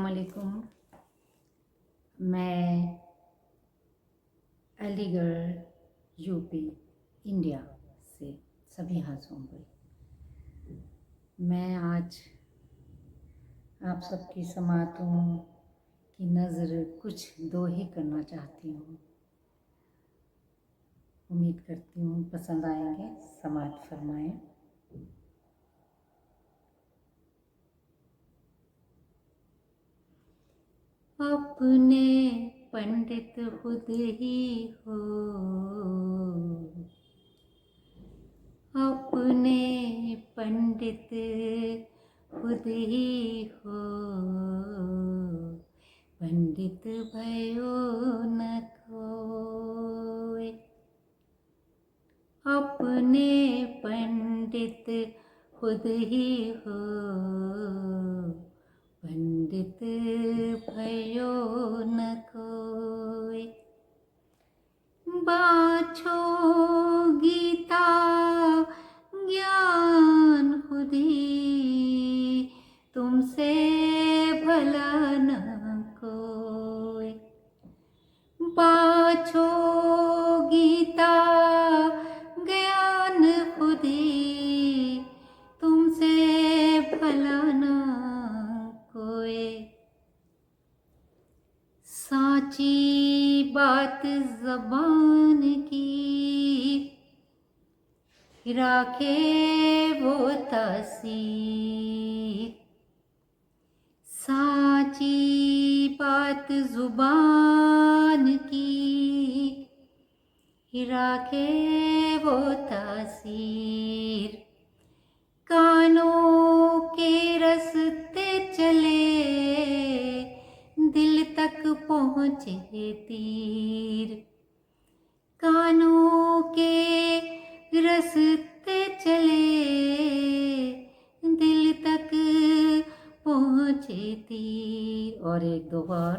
अस्सलामुअलैकुम। मैं Aligarh UP India से सबिहा सोमपुरी। मैं आज आप सबकी समातों की नज़र कुछ दोहे करना चाहती हूँ। उम्मीद करती हूँ पसंद आएंगे, समात फरमाएं। अपने पंडित खुद ही हो, अपने पंडित खुद ही हो, पंडित भयो न कोय। अपने पंडित खुद ही हो, पंडित भयो न कोय। बाछो गीता ज्ञान खुदी, तुमसे भला न कोय। बाछो गीता ज्ञान खुदी, तुमसे भला न कोय। साची बात ज़बान की, राखे वो तासीर। साची बात ज़ुबान की, राखे वो तासीर। कानों के रस्ते चले, दिल तक पहुँचे तीर। कानों के रस्ते चले, दिल तक पहुँचे तीर। और एक दो और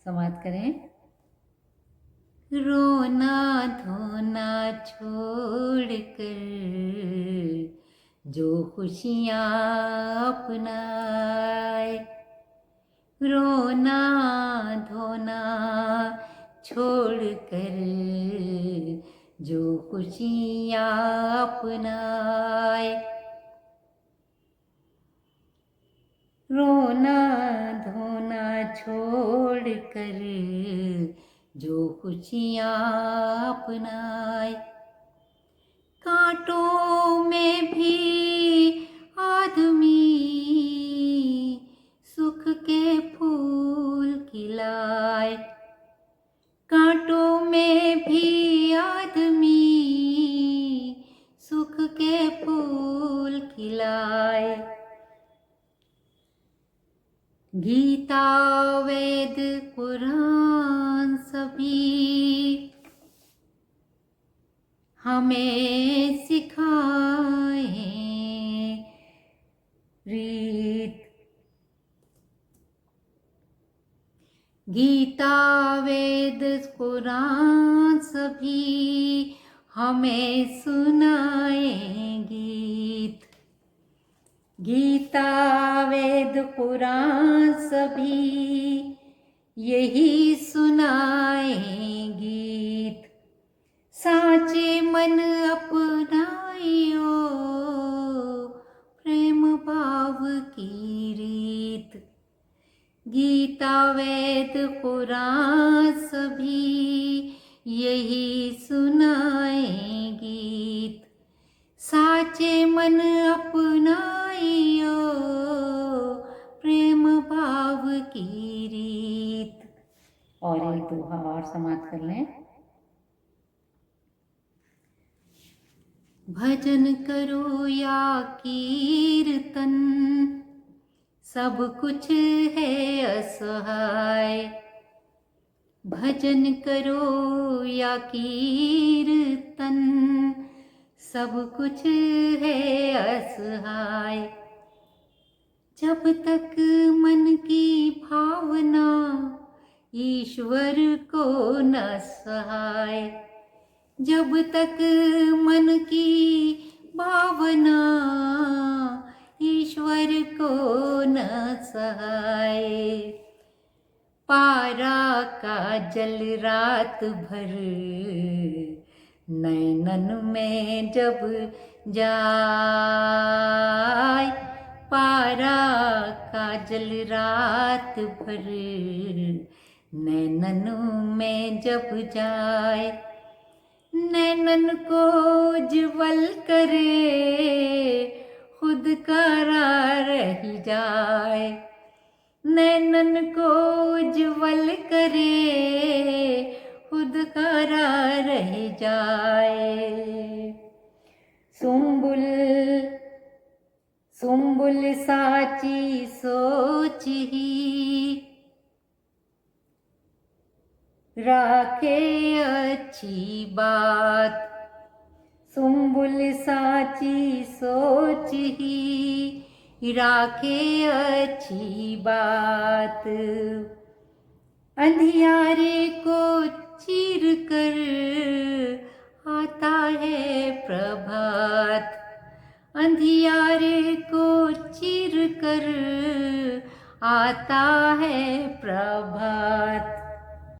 समाप्त करें। रोना धोना छोड़ कर जो खुशियाँ अपनाए। रोना धोना छोड़ कर जो खुशियाँ अपनाए। रोना धोना छोड़ कर जो खुशियाँ अपनाए। कांटों में भी आदमी सुख के फूल खिलाए। कांटों में भी आदमी सुख के फूल खिलाए। गीता वेद कुरान सभी हमें सिखाए रीत। गीता वेद कुरान सभी हमें सुनाए गीत। गीता वेद पुराण सभी यही सुनाए गीत। साचे मन अपनाइयो प्रेम भाव की रीत। गीता वेद पुराण सभी यही सुनाए गीत। साचे मन अपनाइयो प्रेम भाव की रीत। और एक दोहा और समाप्त कर लें। भजन करो या कीर्तन, सब कुछ है असहाय। भजन करो या कीर्तन, सब कुछ है असहाय। जब तक मन की भावना ईश्वर को न सहाय। जब तक मन की भावना ईश्वर को न सहाय। पारा का जल रात भर नैनन में जब जाए। पारा का जल रात भर नैनन में जब जाए। नैनन को ज्वल करे खुद कारा रह जाए। नैनन को ज्वल करे खुद कारा रह जाए। सुंबुल सुंबुल साची सोच ही राखे अच्छी बात। सुंबुल साची सोच ही राखे अच्छी बात। अंधियारे को चीर कर आता है प्रभात। अंधियारे को चीर कर आता है प्रभात।